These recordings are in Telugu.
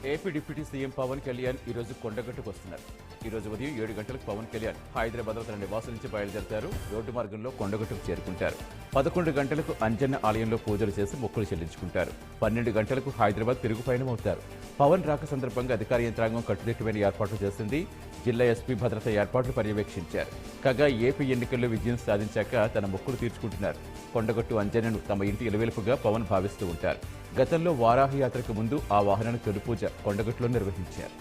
AP deputy CM Pawan Kalyan ఈ రోజు కొండగట్టుకు వస్తున్నారు. ఈ రోజు ఉదయం 7 గంటలకు పవన్ కళ్యాణ్ హైదరాబాద్లో తన నివాసం నుంచి బయలుదేరతారు. రోడ్డు మార్గంలో కొండగట్టుకు చేరుకుంటారు. 11 గంటలకు అంజన్న ఆలయంలో పూజలు చేసి మొక్కులు చెల్లించుకుంటారు. 12 గంటలకు హైదరాబాద్ తిరుగు పయనమవుతారు. పవన్ రాక సందర్భంగా అధికార యంత్రాంగం కట్టుదిట్టమైన ఏర్పాట్లు చేసింది. జిల్లా ఎస్పీ భద్రత ఏర్పాట్లు పర్యవేక్షించారు. కాగా ఏపీ ఎన్నికల్లో విజయం సాధించాక తన మొక్కులు తీర్చుకుంటున్నారు. కొండగట్టు అంజన్నను తమ ఇంటి ఇలవెలుపుగా పవన్ భావిస్తూ ఉంటారు. గతంలో వారాహి యాత్రకు ముందు ఆ వాహనానికి తొలి పూజ కొండగట్టులో నిర్వహించారు.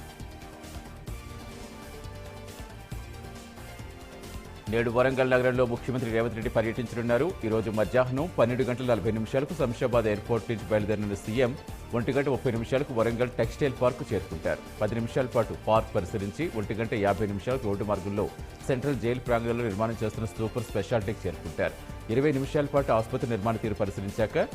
నేడు వరంగల్ నగరంలో ముఖ్యమంత్రి రేవంత్ రెడ్డి పర్యటించనున్నారు. ఈ రోజు మధ్యాహ్నం 12:40 శంషాబాద్ ఎయిర్పోర్ట్ నుంచి బయలుదేరిన సీఎం 1:30 వరంగల్ టెక్స్టైల్ పార్క్ చేరుకుంటారు. 10 నిమిషాల పాటు పార్క్ పరిశీలించి 1:50 రోడ్డు మార్గంలో సెంట్రల్ జైలు ప్రాంగణంలో నిర్మాణం చేస్తున్న సూపర్ స్పెషాలిటీకి చేరుకుంటారు. 20 నిమిషాల పాటు ఆసుపత్రి నిర్మాణ తీరు పరిశీలించాక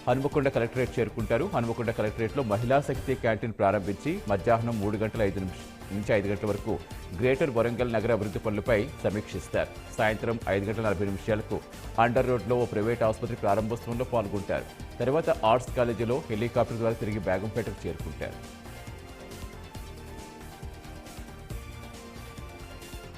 హనుమకొండ కలెక్టరేట్ చేరుకుంటారు. హనుమకొండ కలెక్టరేట్లో మహిళా శక్తి క్యాంటీన్ ప్రారంభించి మధ్యాహ్నం 3:05 నుంచి 5 గంటల వరకు గ్రేటర్ వరంగల్ నగర అభివృద్ధి పనులపై సమీక్షిస్తారు. సాయంత్రం 5:40 అండర్ రోడ్లో ఓ ప్రైవేట్ ఆసుపత్రి ప్రారంభోత్సవంలో పాల్గొంటారు. తర్వాత ఆర్ట్స్ కాలేజీలో హెలికాప్టర్ ద్వారా తిరిగి బేగంపేటకు చేరుకుంటారు.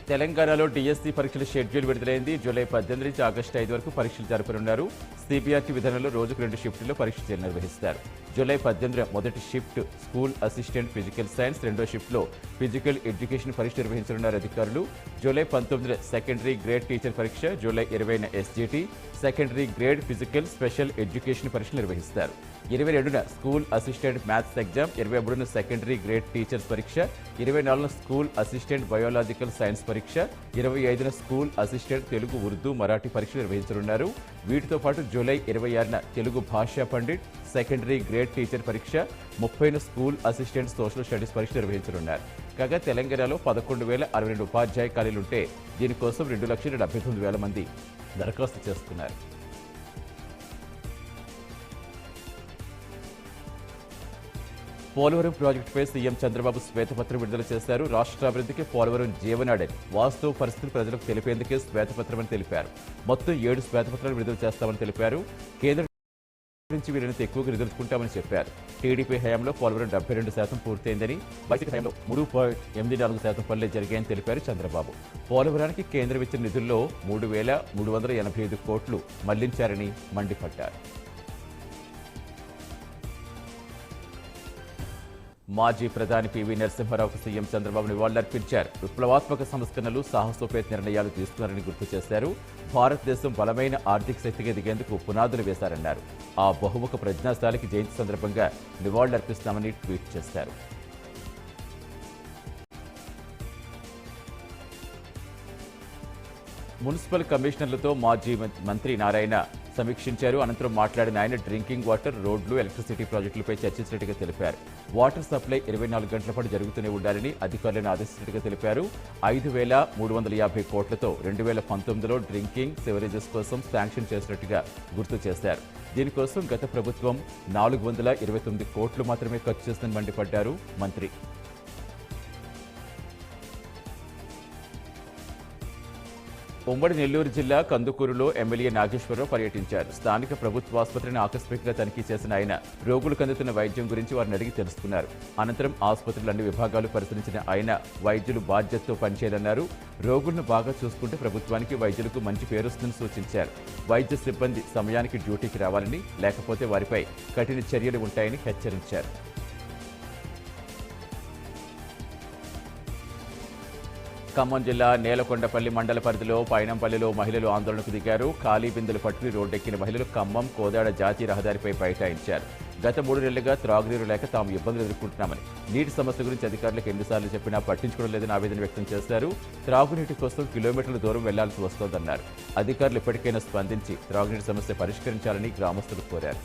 తెలంగాణలో డిఎస్సీ పరీక్షల షెడ్యూల్ విడుదలైంది. జూలై 18 నుంచి ఆగస్టు 5 వరకు పరీక్షలు జరపనున్నారు. సిబిఆర్టీ విధానంలో రోజుకు 2 షిఫ్టుల్లో పరీక్షలు నిర్వహిస్తారు. జూలై 18 మొదటి shift school assistant physical science, రెండో షిఫ్ట్లో ఫిజికల్ ఎడ్యుకేషన్ పరీక్ష నిర్వహించనున్నారు అధికారులు. జూలై 19 సెకండరీ గ్రేడ్ టీచర్ పరీక్ష, July 20 SGT secondary grade physical special education పరీక్ష నిర్వహిస్తారు. 22 school assistant maths exam, 23 secondary grade teachers పరీక్ష, 24 స్కూల్ అసిస్టెంట్ బయోలాజికల్ సైన్స్ పరీక్ష, 25 స్కూల్ అసిస్టెంట్ తెలుగు, ఉర్దూ, మరాఠీ పరీక్ష నిర్వహించనున్నారు. వీటితో పాటు జూలై 26 తెలుగు భాషా పండిట్ సెకండరీ గ్రేడ్ టీచర్ పరీక్ష, 30 స్కూల్ అసిస్టెంట్ సోషల్ స్టడీస్ పరీక్ష నిర్వహించనున్నారు. కాగా తెలంగాణలో 11,062 ఉపాధ్యాయ ఖాళీలుంటే దీనికోసం 2,79,000 మంది దరఖాస్తు చేసుకున్నారు. పోలవరం ప్రాజెక్టుపై సీఎం చంద్రబాబు శ్వేతపత్రం విడుదల చేశారు. రాష్ట్ర అభివృద్ధికి పోలవరం జీవనాడని, వాస్తవ పరిస్థితులు ప్రజలకు తెలిపేందుకే శ్వేతపత్రమని తెలిపారు. మొత్తం 7 శ్వేతపత్రాలు విడుదల చేస్తామని తెలిపారు. కేంద్రం నుంచి వీలైనంత ఎక్కువగా నిధులుకుంటామని చెప్పారు. టీడీపీ హయాంలో పోలవరం 72% పూర్తయిందని, వైసీపీ హయాంలో 3.84% పనులే జరిగాయని తెలిపారు చంద్రబాబు. పోలవరానికి కేంద్రం ఇచ్చిన నిధుల్లో 3,385 కోట్లు మళ్లించారని మండిపడ్డారు. మాజీ ప్రధాని పివి నరసింహారావుకు సీఎం చంద్రబాబు నివాళులర్పించారు. విప్లవాత్మక సంస్కరణలు, సాహసోపేత నిర్ణయాలు తీసుకున్నారని గుర్తు చేశారు. భారతదేశం బలమైన ఆర్థిక శక్తిగా దిగేందుకు పునాదులు వేశారన్నారు. ఆ బహుముఖ ప్రజ్ఞాశాలికి జయంతి సందర్భంగా నివాళులర్పిస్తామని ట్వీట్ చేశారు. మున్సిపల్ కమిషనర్లతో మాజీ మంత్రి నారాయణ సమీక్షించారు. అనంతరం మాట్లాడిన ఆయన డ్రింకింగ్ వాటర్, రోడ్లు, ఎలక్ట్రిసిటీ ప్రాజెక్టులపై చర్చించినట్టుగా తెలిపారు. వాటర్ సప్లై 24 గంటల పాటు జరుగుతూనే ఉండాలని అధికారులను ఆదేశించినట్టుగా తెలిపారు. 5,350 కోట్లతో 2019లో డ్రింకింగ్ సివరేజెస్ కోసం శాంక్షన్ చేసినట్టుగా గుర్తు చేశారు. దీనికోసం గత ప్రభుత్వం 429 కోట్లు మాత్రమే ఖర్చు చేస్తుందని మండిపడ్డారు మంత్రి. ఉమ్మడి నెల్లూరు జిల్లా కందుకూరులో ఎమ్మెల్యే నాగేశ్వరరావు పర్యటించారు. స్థానిక ప్రభుత్వ ఆసుపత్రిని ఆకస్మికంగా తనిఖీ చేసిన ఆయన రోగులకు అందుతున్న వైద్యం గురించి వారిని అడిగి తెలుసుకున్నారు. అనంతరం ఆసుపత్రుల అన్ని విభాగాలు పరిశీలించిన ఆయన వైద్యులు బాధ్యతతో పనిచేయాలన్నారు. రోగులను బాగా చూసుకుంటే ప్రభుత్వానికి, వైద్యులకు మంచి పేరు వస్తుందని సూచించారు. వైద్య సిబ్బంది సమయానికి డ్యూటీకి రావాలని, లేకపోతే వారిపై కఠిన చర్యలు ఉంటాయని హెచ్చరించారు. ఖమ్మం జిల్లా నేలకొండపల్లి మండల పరిధిలో పైనంపల్లిలో మహిళలు ఆందోళనకు దిగారు. ఖాళీ బిందెలు పట్టుకుని రోడ్డెక్కిన మహిళలు ఖమ్మం కోదాడ జాతీయ రహదారిపై బైఠాయించారు. గత 3 నెలలుగా త్రాగునీరు లేక తాము ఇబ్బందులు ఎదుర్కొంటున్నామని, నీటి సమస్య గురించి అధికారులకు ఎన్నిసార్లు చెప్పినా పట్టించుకోవడం లేదని ఆవేదన వ్యక్తం చేశారు. త్రాగునీటి కోసం కిలోమీటర్ల దూరం వెళ్లాల్సి వస్తోందన్నారు. అధికారులు ఇప్పటికైనా స్పందించి త్రాగునీటి సమస్య పరిష్కరించాలని గ్రామస్తులు కోరారు.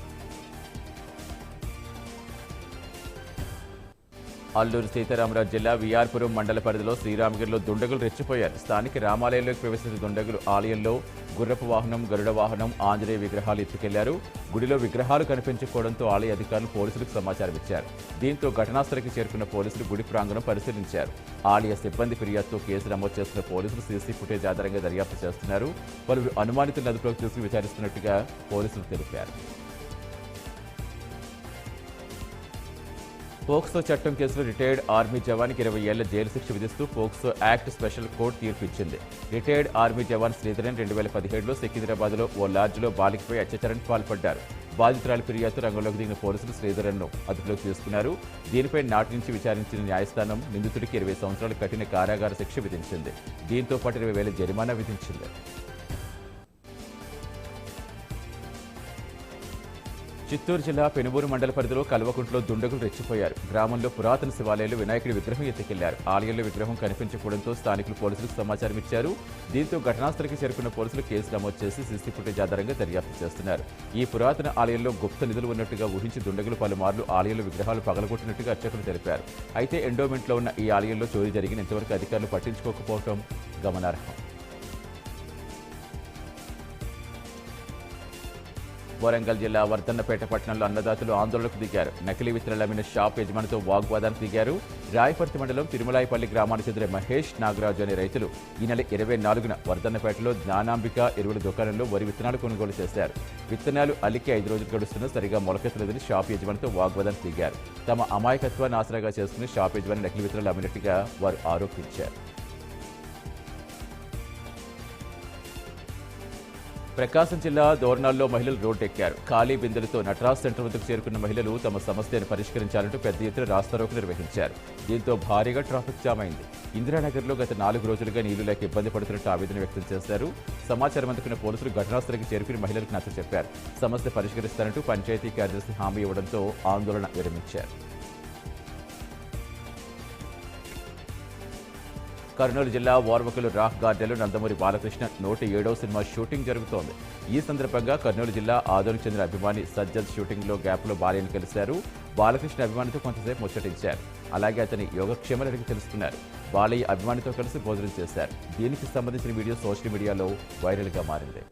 అల్లూరు సీతారామరాజు జిల్లా విఆర్పురం మండల పరిధిలో శ్రీరామగిరిలో దుండగులు రెచ్చిపోయారు. స్థానిక రామాలయంలోకి ప్రవేశించిన దుండగులు ఆలయంలో గుర్రపు వాహనం, గరుడ వాహనం, ఆంజనేయ విగ్రహాలు ఎత్తుకెళ్లారు. గుడిలో విగ్రహాలు కనిపించకపోవడంతో ఆలయ అధికారులు పోలీసులకు సమాచారం ఇచ్చారు. దీంతో ఘటనాస్థలికి చేరుకున్న పోలీసులు గుడి ప్రాంగణం పరిశీలించారు. ఆలయ సిబ్బంది ఫిర్యాదుతో కేసు నమోదు చేస్తున్న పోలీసులు సీసీ ఫుటేజ్ ఆధారంగా దర్యాప్తు చేస్తున్నారు. పలువురు అనుమానితులను అదుపులోకి తీసుకుని విచారిస్తున్నట్టుగా పోలీసులు తెలిపారు. పోక్సో చట్టం కేసులో రిటైర్డ్ ఆర్మీ జవాన్కి 20 ఏళ్ల జైలు శిక్ష విధిస్తూ పోక్సో యాక్ట్ స్పెషల్ కోర్టు తీర్పు ఇచ్చింది. రిటైర్డ్ ఆర్మీ జవాన్ శ్రీధరన్ 2017లో సికింద్రాబాద్లో ఓ లాడ్జ్లో బాలికపై అత్యాచారానికి పాల్పడ్డారు. బాధితురాలి ఫిర్యాదుతో రంగంలోకి దిగిన పోలీసులు శ్రీధరన్ను అదుపులోకి తీసుకున్నారు. దీనిపై నాటి నుంచి విచారించిన న్యాయస్థానం నిందితుడికి 20 సంవత్సరాల కఠిన కారాగార శిక్ష విధించింది. దీంతో పాటు 20,000 జరిమానా విధించింది. చిత్తూరు జిల్లా పెనుబూరు మండల పరిధిలో కల్వకుంట్లో దుండగులు రెచ్చిపోయారు. గ్రామంలో పురాతన శివాలయంలో వినాయకుడి విగ్రహం ఎత్తుకెళ్లారు. ఆలయంలో విగ్రహం కనిపించకపోవడంతో స్థానికులు పోలీసులకు సమాచారం ఇచ్చారు. దీంతో ఘటనాస్థలికి చేరుకున్న పోలీసులు కేసు నమోదు చేసి సీసీ ఫుటేజ్ ఆధారంగా దర్యాప్తు చేస్తున్నారు. ఈ పురాతన ఆలయంలో గుప్త నిధులు ఉన్నట్టుగా ఊహించి దుండగులు పలుమార్లు ఆలయంలో విగ్రహాలు పగలగొట్టినట్టుగా అర్చకులు తెలిపారు. అయితే ఎండోమెంట్లో ఉన్న ఈ ఆలయంలో చోరీ జరిగిన ఇంతవరకు అధికారులు పట్టించుకోకపోవడం గమనార్హం. వరంగల్ జిల్లా వర్ధన్నపేట పట్టణంలో అన్నదాతలు ఆందోళనకు దిగారు. నకిలీ విత్తనాలు అమ్మిన షాప్ యజమానితో వాగ్వాదానికి దిగారు. రాయపర్తి మండలం తిరుమలాయిపల్లి గ్రామానికి చెందిన మహేష్ నాగరాజు అనే రైతులు ఈ నెల 24న వర్ధన్నపేటలో జ్ఞానాంబిక ఎరువుల దుకాణంలో వరి విత్తనాలు కొనుగోలు చేశారు. విత్తనాలు అల్లికి 5 రోజులు గడుస్తున్నా సరిగా మొలకెత్తలేదని షాప్ యజమానితో వాగ్వాదానికి దిగారు. తమ అమాయకత్వాన్ని ఆసరాగా చేసుకుని షాప్ యజమాని నకిలీ విత్తనాలు అమ్మినట్టుగా వారు ఆరోపించారు. ప్రకాశం జిల్లా దోర్నాల్లో మహిళలు రోడ్డెక్కారు. ఖాళీ బిందెలతో నటరాజ్ సెంటర్ వద్దకు చేరుకున్న మహిళలు తమ సమస్యను పరిష్కరించాలంటూ పెద్ద ఎత్తున రాస్తారోకో నిర్వహించారు. దీంతో భారీగా ట్రాఫిక్ జామ్ అయింది. ఇందిరానగర్లో గత 4 రోజులుగా నీళ్లు లేక ఇబ్బంది పడుతున్నట్టు ఆవేదన వ్యక్తం చేశారు. సమాచారం అందుకున్న పోలీసులు ఘటనాస్థలికి చేరుకుని మహిళలకు నచ్చచెప్పారు. సమస్య పరిష్కరిస్తారంటూ పంచాయతీ కార్యదర్శి హామీ ఇవ్వడంతో ఆందోళన విరమించారు. కర్నూలు జిల్లా ఓర్వకలు రాక్ గార్డెన్లో నందమూరి బాలకృష్ణ 107వ సినిమా షూటింగ్ జరుగుతోంది. ఈ సందర్భంగా కర్నూలు జిల్లా ఆదోనికి చెందిన అభిమాని సజ్జద్ షూటింగ్లో గ్యాప్లో బాల్యను కలిశారు. బాలకృష్ణ అభిమానితో కొంతసేపు ముచ్చటించారు. అలాగే అతని యోగక్షేమాలు అడిగి తెలుసుకున్నారు. బాలయ్య అభిమానితో కలిసి భోజనం చేశారు. దీనికి సంబంధించిన వీడియో సోషల్ మీడియాలో వైరల్గా మారింది.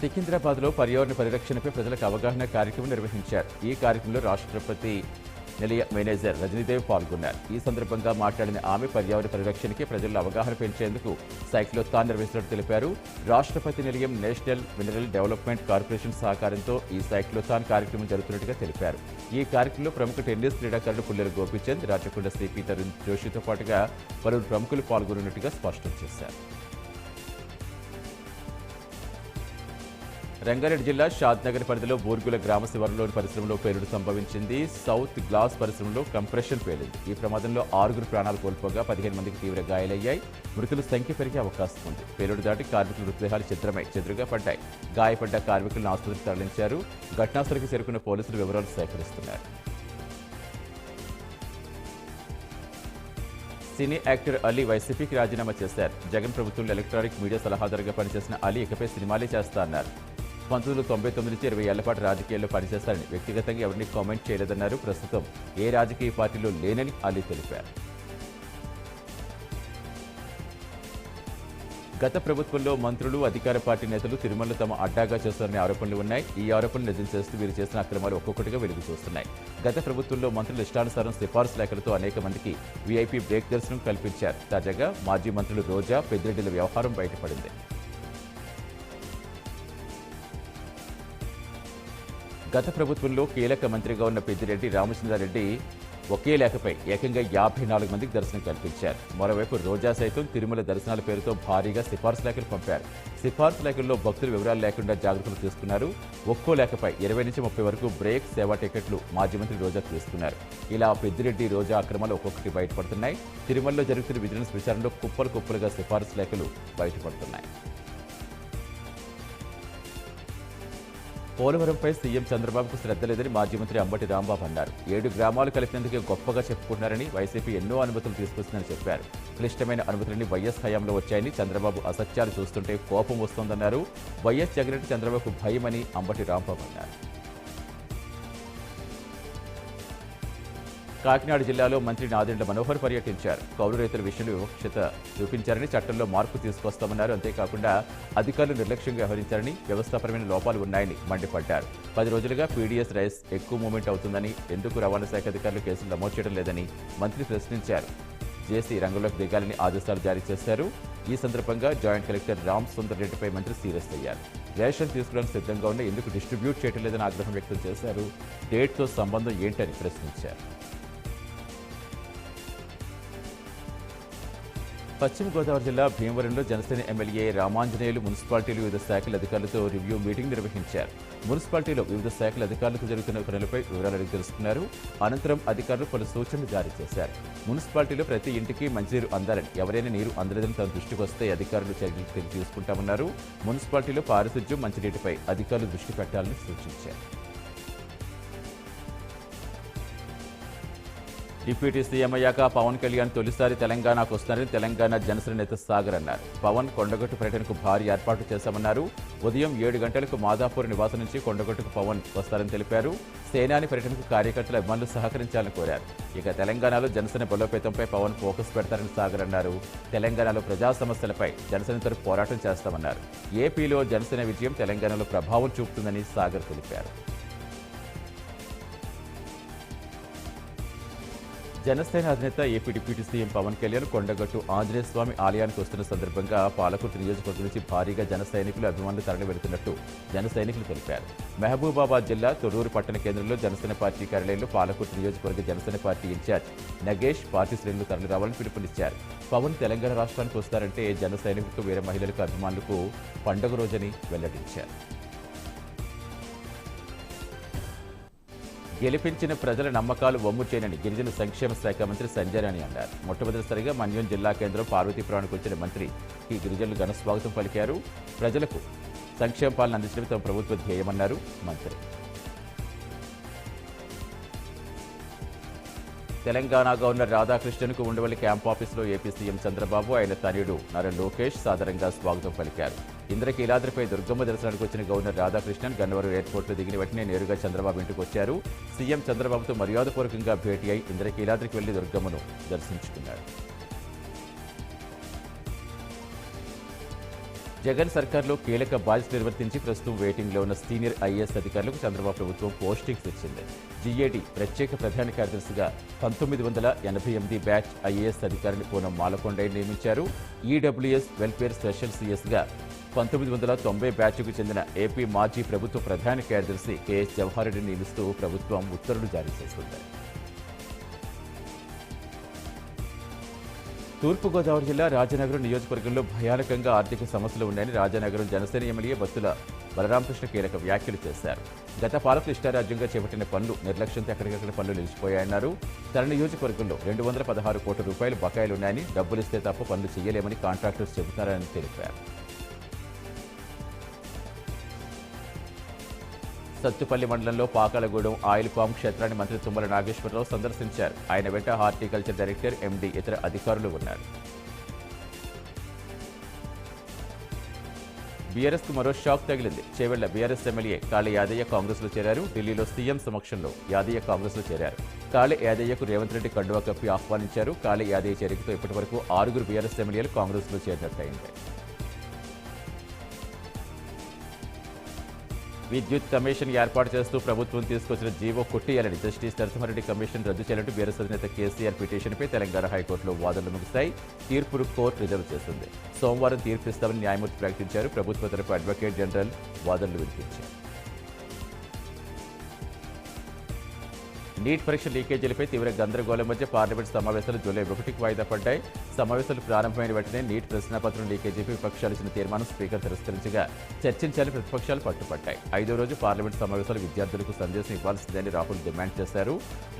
సికింద్రాబాద్లో పర్యావరణ పరిరక్షణపై ప్రజలకు అవగాహన కార్యక్రమం నిర్వహించారు. ఈ కార్యక్రమంలో రాష్ట్రపతి నిలయ మేనేజర్ రజనీదేవి పాల్గొన్నారు. ఈ సందర్భంగా మాట్లాడిన ఆమె పర్యావరణ పరిరక్షణకి ప్రజల్లో అవగాహన పెంచేందుకు సైక్లోథాన్ నిర్వహిస్తున్నట్టు తెలిపారు. రాష్ట్రపతి నిలయం నేషనల్ మినరల్ డెవలప్మెంట్ కార్పొరేషన్ సహకారంతో ఈ సైక్లోథాన్ కార్యక్రమం జరుగుతున్నట్టుగా తెలిపారు. ఈ కార్యక్రమంలో ప్రముఖ టెన్నిస్ క్రీడాకారుడు పుల్లెల గోపీచంద్, రాచకొండ సిపి తరుణ్ జోషితో పాటుగా పలువురు ప్రముఖులు పాల్గొన్నట్టుగా స్పష్టం చేశారు. రంగారెడ్డి జిల్లా షాద్నగర్ పరిధిలో బూర్గుల గ్రామ శివారులోని పరిశ్రమలో పేలుడు సంభవించింది. సౌత్ గ్లాస్ పరిశ్రమలో కంప్రెషన్ పేలింది. ఈ ప్రమాదంలో 6 ప్రాణాలు కోల్పోగా 15 మందికి తీవ్ర గాయాలయ్యాయి. మృతుల సంఖ్య పెరిగే అవకాశం ఉంది. పేలుడు దాటి కార్మికుల మృతదేహాలు చెదురుగా పడ్డాయి. గాయపడ్డ కార్మికులను ఆసుపత్రికి తరలించారు. ఘటనాస్థలికి చేరుకున్న పోలీసులు వివరాలు సేకరిస్తున్నారు. సినీ యాక్టర్ అలీ వైసీపీకి రాజీనామా చేశారు. జగన్ ప్రభుత్వంలో ఎలక్ట్రానిక్ మీడియా సలహాదారుగా పనిచేసిన అలీ ఇకపై సినిమాలే చేస్తా అన్నారు. 1999 నుంచి 20 ఏళ్ల పాటు రాజకీయాల్లో పనిచేస్తారని, వ్యక్తిగతంగా ఎవరిని కామెంట్ చేయలేదన్నారు. ప్రస్తుతం ఏ రాజకీయ పార్టీలో లేనని అలీ తెలిపారు. గత ప్రభుత్వంలో మంత్రులు, అధికార పార్టీ నేతలు తిరుమలలో తమ అడ్డాగా చేస్తారనే ఆరోపణలు ఉన్నాయి. ఈ ఆరోపణలు నిజం చేస్తూ వీరు చేసిన అక్రమాలు ఒక్కొక్కటిగా వెలుగు చూస్తున్నాయి. గత ప్రభుత్వంలో మంత్రులు ఇష్టానుసారం సిఫార్సు లేఖలతో అనేక మందికి వీఐపీ బ్రేక్ దర్శనం కల్పించారు. తాజాగా మాజీ మంత్రులు రోజా, పెద్దిరెడ్డిల వ్యవహారం బయటపడింది. గత ప్రభుత్వంలో కీలక మంత్రిగా ఉన్న పెద్దిరెడ్డి రామచంద్రారెడ్డి ఒకే లేఖపై ఏకంగా 54 మందికి దర్శనం కల్పించారు. మరోవైపు రోజా సైతం తిరుమల దర్శనాల పేరుతో భారీగా సిఫార్సు లేఖలు పంపారు. సిఫార్సు లేఖల్లో భక్తుల వివరాలు లేకుండా జాగ్రత్తలు తీసుకున్నారు. ఒక్కో లేఖపై 20 నుంచి 30 వరకు బ్రేక్, సేవా టికెట్లు మాజీ మంత్రి రోజా తీసుకున్నారు. ఇలా పెద్దిరెడ్డి, రోజా అక్రమాలు ఒక్కొక్కటి బయటపడుతున్నాయి. తిరుమలలో జరుగుతున్న విజిలెన్స్ విచారణలో కుప్పలుగా సిఫార్సు లేఖలు బయటపడుతున్నాయి. పోలవరంపై సీఎం చంద్రబాబుకు శ్రద్ధ లేదని మాజీ మంత్రి అంబటి రాంబాబు అన్నారు. 7 గ్రామాలు కలిపినందుకే గొప్పగా చెప్పుకుంటున్నారని, వైసీపీ ఎన్నో అనుమతులు తీసుకొస్తుందని చెప్పారు. క్లిష్టమైన అనుమతులన్నీ వైఎస్ హయాంలో వచ్చాయని, చంద్రబాబు అసత్యాలు చూస్తుంటే కోపం వస్తోందన్నారు. వైఎస్ జగన్ చంద్రబాబుకు భయమని అంబటి రాంబాబు అన్నారు. కాకినాడ జిల్లాలో మంత్రి నాదెండ్ల మనోహర్ పర్యటించారు. కౌలు రైతుల విషయంలో వివక్షత చూపించారని, చట్టంలో మార్పు తీసుకొస్తామన్నారు. అంతేకాకుండా అధికారులు నిర్లక్ష్యంగా వ్యవహరించారని, వ్యవస్థాపరమైన లోపాలు ఉన్నాయని మండిపడ్డారు. 10 రోజులుగా పీడీఎస్ రైస్ ఎక్కువ మూవ్మెంట్ అవుతుందని, ఎందుకు రవాణా శాఖ అధికారులు కేసులు నమోదు చేయడం లేదని మంత్రి ప్రశ్నించారు. జేసీ రంగంలోకి దిగాలని ఆదేశాలు జారీ చేశారు. ఈ సందర్భంగా జాయింట్ కలెక్టర్ రామ్ సుందర్ రెడ్డిపై మంత్రి సీరియస్ అయ్యారు. రేషన్ తీసుకోవడానికి సిద్ధంగా ఉన్న ఎందుకు డిస్ట్రిబ్యూట్ చేయడం లేదని ఆగ్రహం వ్యక్తం చేశారు. డేట్తో సంబంధం ఏంటని ప్రశ్నించారు. పశ్చిమ గోదావరి జిల్లా భీమవరంలో జనసేన ఎమ్మెల్యే రామాంజనేయులు మున్సిపాలిటీలు వివిధ శాఖల అధికారులతో రివ్యూ మీటింగ్ నిర్వహించారు. మున్సిపాలిటీలో వివిధ శాఖల అధికారులకు జరుగుతున్న పనులపై వివరాలు అడిగి తెలుసుకున్నారు. అనంతరం అధికారులు పలు సూచనలు జారీ చేశారు. మున్సిపాలిటీలో ప్రతి ఇంటికి మంచినీరు అందాలని, ఎవరైనా నీరు అందలేదని తన దృష్టికి వస్తే అధికారులు చర్యలు తీసుకుంటామన్నారు. మున్సిపాలిటీలో పారిశుధ్యం, మంచినీటిపై అధికారులు దృష్టి పెట్టాలని సూచించారు. డిప్యూటీ సీఎం అయ్యాక పవన్ కళ్యాణ్ తొలిసారి తెలంగాణకు వస్తున్నారని తెలంగాణ జనసేన నేత సాగర్ అన్నారు. పవన్ కొండగట్టు పర్యటనకు భారీ ఏర్పాట్లు చేశామన్నారు. ఉదయం 7 గంటలకు మాదాపూర్ నివాసం నుంచి కొండగట్టుకు పవన్ వస్తారని తెలిపారు. సేనాని పర్యటనకు కార్యకర్తల అభిమానులు సహకరించాలని కోరారు. ఇక తెలంగాణలో జనసేన బలోపేతంపై పవన్ ఫోకస్ పెడతారని సాగర్ అన్నారు. తెలంగాణలో ప్రజా సమస్యలపై జనసేన తరఫు పోరాటం చేస్తామన్నారు. ఏపీలో జనసేన విజయం తెలంగాణలో ప్రభావం చూపుతుందని సాగర్ తెలిపారు. జనసేన అధినేత AP deputy CM Pawan Kalyan Kondagattu Anjaneya Swamy ఆలయానికి వస్తున్న సందర్భంగా పాలకుర్తి నియోజకవర్గం నుంచి భారీగా జన సైనికులు, అభిమానులు తరలి వెళుతున్నట్టు జన సైనికులు తెలిపారు. మహబూబాబాద్ జిల్లా తొర్రూరు పట్టణ కేంద్రంలో జనసేన పార్టీ కార్యాలయంలో పాలకుర్తి నియోజకవర్గ Janasena party in charge Nagesh party శ్రేణులు తరలి రావాలని పిలుపునిచ్చారు. పవన్ తెలంగాణ రాష్ట్రానికి వస్తారంటే జన సైనికులకు, వేరే మహిళలకు, అభిమానులకు పండుగ రోజని వెల్లడించారు. గెలిపించిన ప్రజల నమ్మకాలు వమ్ము చేయనని గిరిజన సంక్షేమ శాఖ మంత్రి సంజయ్ రాణి అన్నారు. మొట్టమొదటిసారిగా మన్యం జిల్లా కేంద్రం పార్వతీపురానికి వచ్చిన మంత్రి ఈ గిరిజనులు ఘన స్వాగతం పలికారు. ప్రజలకు సంక్షేమ పాలన అందించడం తమ ప్రభుత్వ ధ్యేయమన్నారు మంత్రి. తెలంగాణ గవర్నర్ రాధాకృష్ణన్కు ఉండవల్లి క్యాంప్ ఆఫీసులో ఏపీ సీఎం చంద్రబాబు, ఆయన తనయుడు నారా లోకేష్ సాదరంగా స్వాగతం పలికారు. ఇంద్రకీలాద్రిపై దుర్గమ్మ దర్శనానికి వచ్చిన గవర్నర్ రాధాకృష్ణన్ గన్నవరం ఎయిర్పోర్ట్లో దిగిన వెంటనే నేరుగా చంద్రబాబు ఇంటికి వచ్చారు. సీఎం చంద్రబాబుతో మర్యాదపూర్వకంగా భేటీ అయి ఇంద్రకీలాద్రికి వెళ్లి దుర్గమ్మను దర్శించుకున్నారు. జగన్ సర్కార్లో కీలక బాధ్యత నిర్వర్తించి ప్రస్తుతం వెయిటింగ్లో ఉన్న సీనియర్ ఐఏఎస్ అధికారులకు చంద్రబాబు ప్రభుత్వం పోస్టింగ్స్ ఇచ్చింది. జీఏడీ ప్రత్యేక ప్రధాన కార్యదర్శిగా 1988 బ్యాచ్ ఐఏఎస్ అధికారిని పూనం మాలకొండయ్య నియమించారు. ఈడబ్ల్యూఎస్ వెల్ఫేర్ స్పెషల్ సీఎస్గా 1990 బ్యాచ్కు చెందిన ఏపీ మాజీ ప్రభుత్వ ప్రధాన కార్యదర్శి కెఎస్ జవహర్ రెడ్డిని నియమిస్తూ ప్రభుత్వం ఉత్తర్వులు జారీ చేస్తుంది. తూర్పుగోదావరి జిల్లా రాజానగరం నియోజకవర్గంలో భయానకంగా ఆర్థిక సమస్యలు ఉన్నాయని రాజానగరం జనసేన ఎమ్మెల్యే బత్తుల బలరామకృష్ణ కీలక వ్యాఖ్యలు చేశారు. గత పాలకులు ఇష్టారాజ్యంగా చేపట్టిన పనులు నిర్లక్ష్యంతో ఎక్కడికక్కడ పనులు నిలిచిపోయాయన్నారు. తన నియోజకవర్గంలో 216 కోట్ల రూపాయలు బకాయిలున్నాయని, డబ్బులు ఇస్తే తప్ప పనులు చేయలేమని కాంట్రాక్టర్స్ చెబుతున్నారని తెలిపారు. సత్తుపల్లి మండలంలో పాకాలగూడెం ఆయిల్ పామ్ క్షేత్రాన్ని మంత్రి తుమ్మల నాగేశ్వరరావు సందర్శించారు. ఆయన వెంట హార్టికల్చర్ డైరెక్టర్, ఎండీ, ఇతర అధికారులు ఉన్నారు. బీఆర్ఎస్కు మరో షాక్ తగిలింది. చేవెళ్ల బీఆర్ఎస్ ఎమ్మెల్యే కాళీ యాదయ్య కాంగ్రెస్లో చేరారు. ఢిల్లీలో సీఎం సమక్షంలో యాదయ్య కాంగ్రెస్లో చేరారు. కాళీ యాదయ్యకు రేవంత్ రెడ్డి కండువా కప్పి ఆహ్వానించారు. కాళీ యాదయ్య చేరికతో ఇప్పటి వరకు 6 బీఆర్ఎస్ ఎమ్మెల్యేలు కాంగ్రెస్లో చేరినట్టయింది. విద్యుత్ కమిషన్ ఏర్పాటు చేస్తూ ప్రభుత్వం తీసుకొచ్చిన జీవో కొట్టియాలని జస్టిస్ నరసింహారెడ్డి కమిషన్ రద్దు చేయాలంటూ బీఆర్ఎస్ అధినేత కేసీఆర్ పిటిషన్పై తెలంగాణ హైకోర్టులో వాదనలు ముగిశాయి. తీర్పును కోర్టు రిజర్వ్ చేస్తుంది. సోమవారం తీర్పు ఇస్తామని న్యాయమూర్తి ప్రకటించారు. ప్రభుత్వ తరపు అడ్వకేట్ జనరల్ వాదనలు వినిపించారు. నీట్ పరీక్ష లీకేజీలపై తీవ్ర గందరగోళం మధ్య పార్లమెంట్ సమావేశాలు జూలై 1కి వాయిదా పడ్డాయి. సమావేశాలు ప్రారంభమైన వెంటనే నీట్ ప్రశ్నాపత్రం లీకేజీపై విపక్షాలు ఇచ్చిన తీర్మానం స్పీకర్ తిరస్కరించగా చర్చించాలని ప్రతిపక్షాలు పట్టుపట్టాయి. 5వ రోజు పార్లమెంట్ సమావేశాలు విద్యార్థులకు సందేశం ఇవ్వాల్సిందని రాహుల్ డిమాండ్ చేశారు.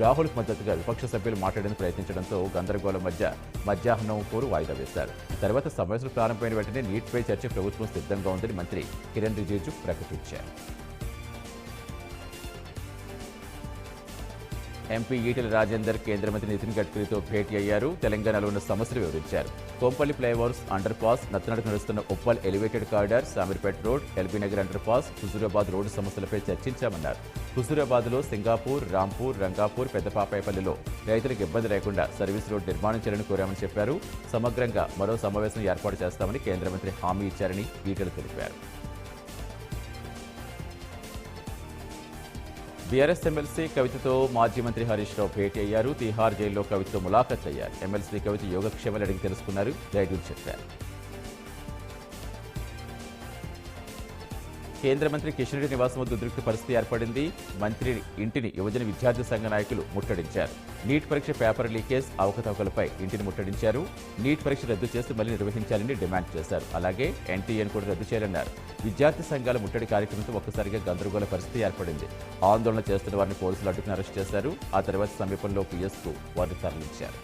రాహుల్కు మద్దతుగా విపక్ష సభ్యులు మాట్లాడేందుకు ప్రయత్నించడంతో గందరగోళం మధ్య మధ్యాహ్నం కోరు వాయిదా వేశారు. తర్వాత సమావేశాలు ప్రారంభమైన వెంటనే నీట్పై చర్చ ప్రభుత్వం సిద్ధంగా ఉందని మంత్రి కిరణ్ రిజిజు ప్రకటించారు. ఎంపీ ఈటెల రాజేందర్ కేంద్ర మంత్రి నితిన్ గడ్కరీతో భేటీ అయ్యారు. తెలంగాణలో ఉన్న సమస్యలు వివరించారు. కోంపల్లి ఫ్లైఓవర్స్, అండర్ పాస్, నత్తనడకు నడుస్తున్న Uppal elevated corridor, Shamirpet road, LB Nagar underpass, Huzurabad road సమస్యలపై చర్చించామన్నారు. హుజూరాబాద్లో సింగాపూర్, రాంపూర్, రంగాపూర్, పెద్దపాపాయపల్లిలో రైతులకు ఇబ్బంది లేకుండా సర్వీస్ రోడ్ నిర్మాణం చేయాలని కోరామని చెప్పారు. సమగ్రంగా మరో సమావేశం ఏర్పాటు చేస్తామని కేంద్ర మంత్రి హామీ ఇచ్చారని ఈటెల తెలిపారు. బీఆర్ఎస్ ఎమ్మెల్సీ కవితతో మాజీ మంత్రి హరీష్ రావు భేటీ అయ్యారు. తిహార్ జైల్లో కవితతో ములాఖత్ అయ్యారు. ఎమ్మెల్సీ కవిత యోగక్షేమాలు అడిగి తెలుసుకున్నారు. ధైర్యం చెప్పారు. కేంద్ర మంత్రి కిషన్ రెడ్డి నివాసం వద్ద ఉద్రిక్త పరిస్థితి ఏర్పడింది. మంత్రి ఇంటిని యువజన విద్యార్థి సంఘ నాయకులు ముట్టడించారు. నీట్ పరీక్ష పేపర్ లీకేజ్ అవకతవకలపై ఇంటిని ముట్టడించారు. నీట్ పరీక్ష రద్దు చేసి మళ్లీ నిర్వహించాలని డిమాండ్ చేశారు. అలాగే ఎన్టీఏను కూడా రద్దు చేయాలన్నారు. విద్యార్థి సంఘాల ముట్టడి కార్యక్రమంతో ఒక్కసారిగా గందరగోళ పరిస్థితి ఏర్పడింది. ఆందోళన చేస్తున్న వారిని పోలీసులు అడ్డుకుని అరెస్ట్ చేశారు. ఆ తర్వాత సమీపంలో పిఎస్కు వారిని తరలించారు.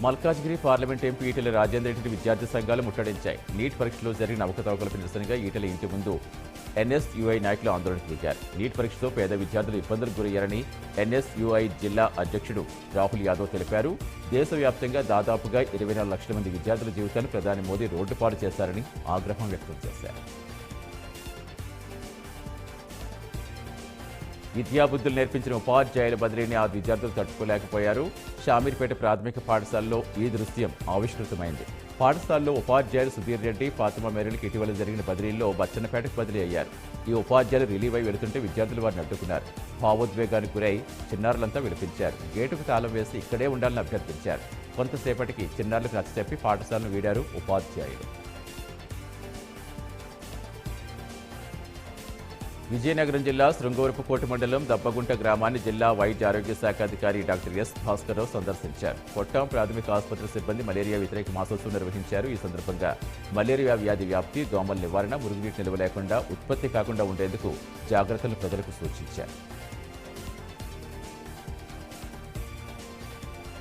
మల్కాజ్గిరి పార్లమెంట్ ఎంపీ ఈటెల రాజేందర్ రెడ్డిని విద్యార్థి సంఘాలు ముట్టడించాయి. నీట్ పరీక్షలో జరిగిన అవకతవకలపై నిరసనగా ఈటెల ఇంటి ముందు ఎన్ఎస్యుఐ నాయకులు ఆందోళనకు దిగారు. నీట్ పరీక్షతో పేద విద్యార్థులు ఇబ్బందులకు గురయ్యారని ఎన్ఎస్యుఐ జిల్లా అధ్యక్షుడు రాహుల్ యాదవ్ తెలిపారు. దేశవ్యాప్తంగా దాదాపుగా 24 లక్షల మంది విద్యార్థుల జీవితాలను ప్రధాని మోదీ రోడ్డుపాలు చేశారని ఆగ్రహం వ్యక్తం చేశారు. విద్యాబుద్ధులు నేర్పించిన ఉపాధ్యాయుల బదిలీని ఆ విద్యార్థులు తట్టుకోలేకపోయారు. షామీర్పేట ప్రాథమిక పాఠశాలలో ఈ దృశ్యం ఆవిష్కృతమైంది. పాఠశాలలో ఉపాధ్యాయులు సుధీర్ రెడ్డి, ఫాతిమా మేరీలకు ఇటీవల జరిగిన బదిలీల్లో బచ్చన్నపేటకు బదిలీ అయ్యారు. ఈ ఉపాధ్యాయులు రిలీవ్ అయి వెళుతుంటే విద్యార్థులు వారిని అడ్డుకున్నారు. భావోద్వేగానికి గురై చిన్నారులంతా విడిపించారు. గేటుకు తాళం వేసి ఇక్కడే ఉండాలని అభ్యర్థించారు. కొంతసేపటికి చిన్నారులకు నచ్చచెప్పి పాఠశాలను వీడారు ఉపాధ్యాయులు. విజయనగరం జిల్లా శృంగవరపుకోట మండలం దబ్బగుంట గ్రామాన్ని జిల్లా వైద్య ఆరోగ్య శాఖ అధికారి డాక్టర్ ఎస్ భాస్కర్రావు సందర్శించారు. కొట్టాం ప్రాథమిక ఆసుపత్రి సిబ్బంది మలేరియా వ్యతిరేక మాసోత్సవం నిర్వహించారు. ఈ సందర్భంగా మలేరియా వ్యాధి వ్యాప్తి, దోమల నివారణ, మురుగునీటి నిల్వ లేకుండా ఉత్పత్తి కాకుండా ఉండేందుకు జాగ్రత్తలు ప్రజలకు సూచించారు.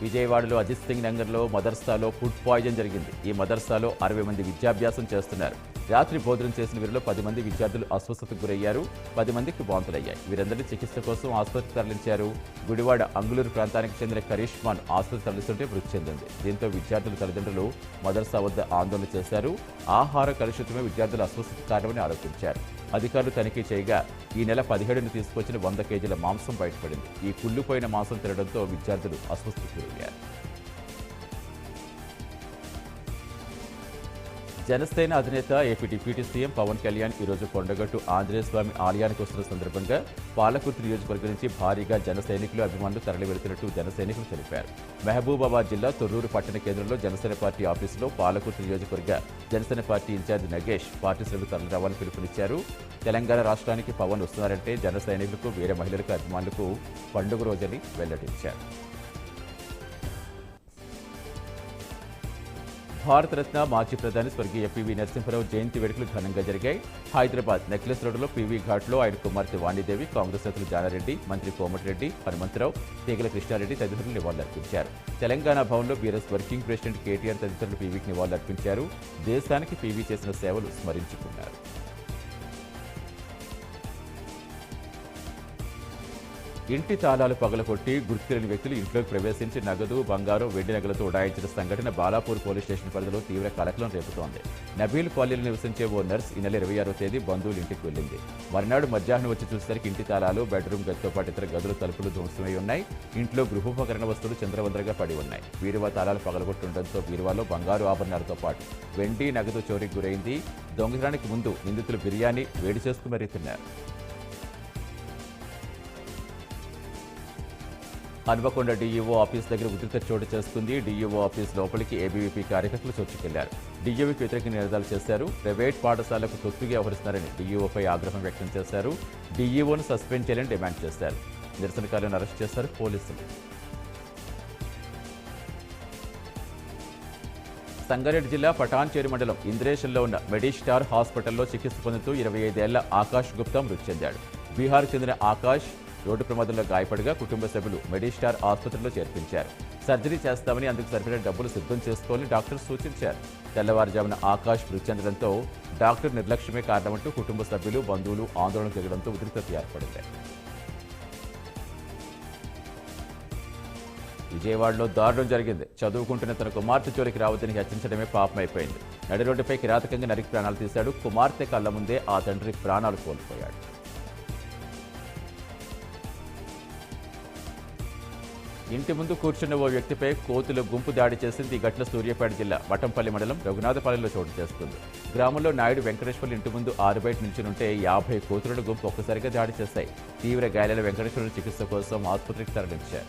విజయవాడలో అజిత్ సింగ్ నగర్లో మదర్సాలో ఫుడ్ పాయిజన్ జరిగింది. ఈ మదర్సాలో 60 మంది విద్యాభ్యాసం చేస్తున్నారు. రాత్రి భోజనం చేసిన వీరిలో 10 మంది విద్యార్థులు అస్వస్థతకు గురయ్యారు. 10 మందికి వాంతులయ్యాయి. వీరందరినీ చికిత్స కోసం ఆసుపత్రికి తరలించారు. గుడివాడ అంగులూరు ప్రాంతానికి చెందిన కరిష్మాన్ ఆసుపత్రి తరలిస్తుంటే మృతి చెందింది. దీంతో విద్యార్థుల తల్లిదండ్రులు మదర్సా వద్ద ఆందోళన చేశారు. ఆహార కలుషితమే విద్యార్థుల అస్వస్థత కారణమని ఆరోపించారు. అధికారులు తనిఖీ చేయగా ఈ నెల 17న తీసుకొచ్చిన 100 కేజీల మాంసం బయటపడింది. ఈ కుళ్ళిపోయిన మాంసం తినడంతో విద్యార్థులు అస్వస్థతకు గురయ్యారు. జనసేన అధినేత AP deputy CM Pawan Kalyan ఈరోజు కొండగట్టు ఆంజనేయ స్వామి ఆలయానికి వస్తున్న సందర్భంగా పాలకుర్తి నియోజకవర్గం నుంచి భారీగా జన సైనికులు, అభిమానులు తరలి వెళుతున్నట్టు జన సైనికులు తెలిపారు. మహబూబాబాద్ జిల్లా తొర్రూరు పట్టణ కేంద్రంలో జనసేన పార్టీ ఆఫీసులో పాలకుర్తి నియోజకవర్గ Janasena party in charge Nagesh party శ్రేణులు తరలి రావాలని పిలుపునిచ్చారు. తెలంగాణ రాష్ట్రానికి పవన్ వస్తున్నారంటే జన సైనికులకు, వీర మహిళలకు, అభిమానులకు పండుగ రోజని వెల్లడించారు. భారతరత్న మాజీ ప్రధాని స్వర్గీయ పివి నరసింహారావు జయంతి వేడుకలు ఘనంగా జరిగాయి. హైదరాబాద్ నెక్లెస్ రోడ్డులో పివి ఘాట్లో ఆయన కుమార్తె వాణిదేవి, కాంగ్రెస్ నేతలు జానారెడ్డి, మంత్రి కోమటిరెడ్డి, హనుమంతరావు, తీగల కృష్ణారెడ్డి తదితరులు నివాళులర్పించారు. తెలంగాణ భవన్లో బీఆర్ఎస్ వర్కింగ్ ప్రెసిడెంట్ కేటీఆర్ తదితరులు పీవీకి నివాళులర్పించారు. దేశానికి పీవీ చేసిన సేవలు స్మరించుకున్నారు. ఇంటి తాళాలు పగలకొట్టి గుర్తులేని వ్యక్తులు ఇంట్లోకి ప్రవేశించి నగదు, బంగారం, వెండి నగలతో ఉడాయించిన సంఘటన బాలాపూర్ పోలీస్ స్టేషన్ పరిధిలో తీవ్ర కలకలం రేపుతోంది. నబీల్ కాలనీలో నివసించే ఓ నర్స్ ఈ నెల 26వ తేదీ బంధువుల ఇంటికి వెళ్లింది. మరునాడు మధ్యాహ్నం వచ్చి చూసేసరికి ఇంటి తాళాలు, బెడ్రూమ్ గదితో పాటు ఇతర గదుల తలుపులు ధ్వంసమై ఉన్నాయి. ఇంట్లో గృహోపకరణ వస్తువులు చిందరవందరగా పడి ఉన్నాయి. బీరువా తాళాలు పగలగొట్టుండటంతో బీరువాలో బంగారు ఆభరణాలతో పాటు వెండి, నగదు చోరీకి గురైంది. దొంగతనానికి ముందు నిందితులు బిర్యానీ వేడి చేసుకు మరీ తిన్నారు. హన్మకొండ డీఈఓ ఆఫీస్ దగ్గర ఉద్రిక్త చోటు చేసుకుంది. డీఈఓ ఆఫీస్ లోపలికి ఏబీవీపీ కార్యకర్తలు చొచ్చుకెళ్లారు. డీఈఓకి వ్యతిరేక నినాదాలు చేశారు. ప్రైవేట్ పాఠశాలకు తొత్తుగా వ్యవహరిస్తున్నారని డీఈఓపై ఆగ్రహం వ్యక్తం చేశారు. డీఈఓను సస్పెండ్ చేయాలని డిమాండ్ చేశారు. నిరసనకారులను అరెస్ట్ చేశారు పోలీసులు. సంగారెడ్డి జిల్లా పటాన్చేరు మండలం ఇంద్రేషన్లో ఉన్న మెడిస్టార్ హాస్పిటల్లో చికిత్స పొందుతూ 25 ఏళ్ల ఆకాష్ గుప్తా మృతి చెందాడు. బీహార్కు చెందిన ఆకాష్ రోడ్డు ప్రమాదంలో గాయపడగా కుటుంబ సభ్యులు మెడిస్టార్ ఆసుపత్రిలో చేర్పించారు. సర్జరీ చేస్తామని అందుకు సరిపడిన డబ్బులు సిద్ధం చేసుకోవాలని డాక్టర్ సూచించారు. తెల్లవారుజామున ఆకాష్ మృతి చెందడంతో డాక్టర్ నిర్లక్ష్యమే కారణమంటూ కుటుంబ సభ్యులు, బంధువులు ఆందోళన జరగడంతో ఉద్రిక్తత ఏర్పడింది. విజయవాడలో దారుణం జరిగింది. చదువుకుంటున్న తన కుమార్తె జోలికి రావద్దని హెచ్చరించడమే పాపమైపోయింది. నడి రోడ్డుపై కిరాతకంగా నరికి ప్రాణాలు తీశాడు. కుమార్తె కళ్ల ముందే ఆ తండ్రి ప్రాణాలు కోల్పోయాడు. ఇంటి ముందు కూర్చున్న ఓ వ్యక్తిపై కోతుల గుంపు దాడి చేసింది. ఈ ఘటన సూర్యాపేట జిల్లా మఠంపల్లి మండలం రఘునాథపాలెంలో చోటు చేసుకుంది. గ్రామంలో నాయుడు వెంకటేశ్వర్లు ఇంటి ముందు 6 బయట నుంచుంటే 50 కోతుల గుంపు ఒక్కసారిగా దాడి చేశాయి. తీవ్ర గాయాలైన వెంకటేశ్వర్లు చికిత్స కోసం ఆసుపత్రికి తరలించారు.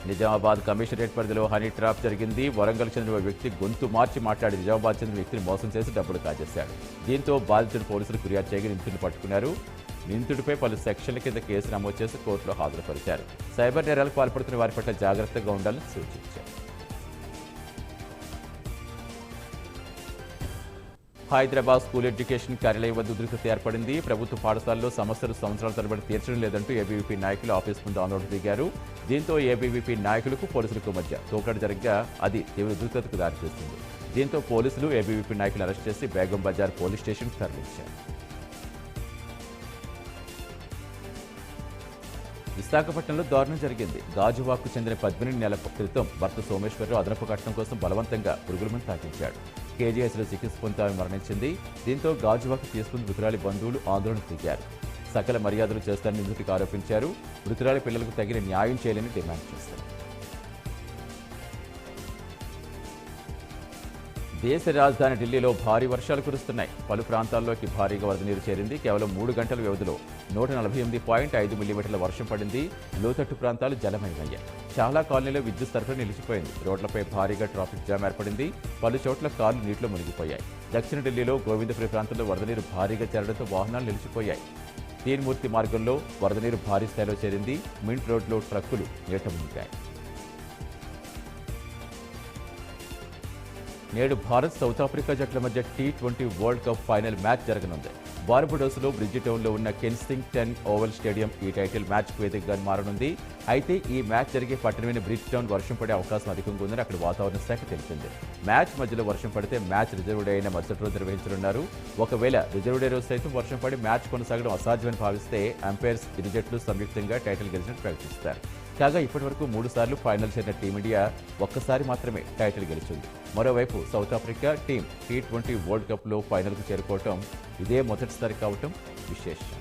నిజామాబాద్ కమిషనరేట్ పరిధిలో హనీ ట్రాప్ జరిగింది. వరంగల్ చెందిన ఓ వ్యక్తి గొంతు మార్చి మాట్లాడి నిజామాబాద్ చెందిన వ్యక్తిని మోసం చేసి డబ్బులు కాజేశాడు. దీంతో బాధితుడు పోలీసులు ఫిర్యాదు చేయగా నిందితుడిని పట్టుకున్నారు. నిందితుడిపై పలు సెక్షన్ల కింద కేసు నమోదు చేసి కోర్టులో హాజరుపరిచారు. సైబర్ నేరాలకు పాల్పడుతున్న వారి పట్ల జాగ్రత్తగా ఉండాలని సూచించారు. హైదరాబాద్ స్కూల్ ఎడ్యుకేషన్ కార్యాలయం వద్ద ఉద్రిక్తత ఏర్పడింది. ప్రభుత్వ పాఠశాలలో సమస్యలు సంవత్సరాల తరబడి తీర్చడం లేదంటూ ఏబీవీపీ నాయకులు ఆఫీస్ ముందు ఆందోళన దిగారు. దీంతో ఏబీవీపీ నాయకులకు పోలీసులకు మధ్య తోకడు జరగ్గా అది తీవ్ర ఉద్రిక్తతకు దారితీస్తుంది. దీంతో పోలీసులు ఏబీవీపీ నాయకులు అరెస్ట్ చేసి బేగం బజార్ పోలీస్ స్టేషన్కు తరలించారు. విశాఖపట్నంలో దారుణం జరిగింది. గాజువాకు చెందిన 18 నెలల క్రితం భర్త సోమేశ్వరరావు అదనపు కట్నం కోసం బలవంతంగా పురుగుల మందు తాగించాడు. కేజీఎస్లో చికిత్స పొందుతూ ఆమె మరణించింది. దీంతో గాజువాకు తీసుకుని మృతురాలి బంధువులు ఆందోళన దిగారు. సకల మర్యాదలు చేస్తారని నిందితుడికి ఆరోపించారు. మృతురాలి పిల్లలకు తగిన న్యాయం చేయాలని డిమాండ్ చేశారు. దేశ రాజధాని ఢిల్లీలో భారీ వర్షాలు కురుస్తున్నాయి. పలు ప్రాంతాల్లోకి భారీగా వరద నీరు చేరింది. కేవలం 3 గంటల వ్యవధిలో 148.5 మిల్లీమీటర్ల వర్షం పడింది. లోతట్టు ప్రాంతాలు జలమయమయ్యాయి. చాలా కాలనీలో విద్యుత్ సరఫరా నిలిచిపోయింది. రోడ్లపై భారీగా ట్రాఫిక్ జామ్ ఏర్పడింది. పలు చోట్ల కార్లు నీటిలో మునిగిపోయాయి. దక్షిణ ఢిల్లీలో గోవిందపురి ప్రాంతంలో వరద నీరు భారీగా చేరడంతో వాహనాలు నిలిచిపోయాయి. తీన్మూర్తి మార్గంలో వరద నీరు భారీ స్థాయిలో చేరింది. మింట్ రోడ్లో ట్రక్కులు నీట మునిగాయి. నేడు భారత్ సౌత్ ఆఫ్రికా జట్ల మధ్య T20 world cup final match జరగనుంది. బార్బడోస్లో బ్రిడ్జి టౌన్లో ఉన్న కెన్సింగ్టన్ ఓవల్ స్టేడియం ఈ టైటిల్ మ్యాచ్కు వేదికగా మారనుంది. అయితే ఈ మ్యాచ్ జరిగే పట్టణమైన బ్రిడ్జి టౌన్ వర్షం పడే అవకాశం అధికంగా ఉందని అక్కడ వాతావరణ శాఖ తెలిపింది. మ్యాచ్ మధ్యలో వర్షం పడితే మ్యాచ్ రిజర్వ్ డే అయిన మరుసటి రోజు నిర్వహించనున్నారు. ఒకవేళ రిజర్వ్ డే రోజు సైతం వర్షం పడి మ్యాచ్ కొనసాగడం అసాధ్యమని భావిస్తే అంపైర్స్ ఇరు జట్లు సంయుక్తంగా టైటిల్ గెలిచినట్టు ప్రకటిస్తారు. కాగా ఇప్పటివరకు 3 సార్లు ఫైనల్ చేరిన టీమిండియా ఒక్కసారి మాత్రమే టైటిల్ గెలిచింది. మరోవైపు south Africa team T20 world కప్లో ఫైనల్కు చేరుకోవటం ఇదే మొదటిసారి కావటం విశేషం.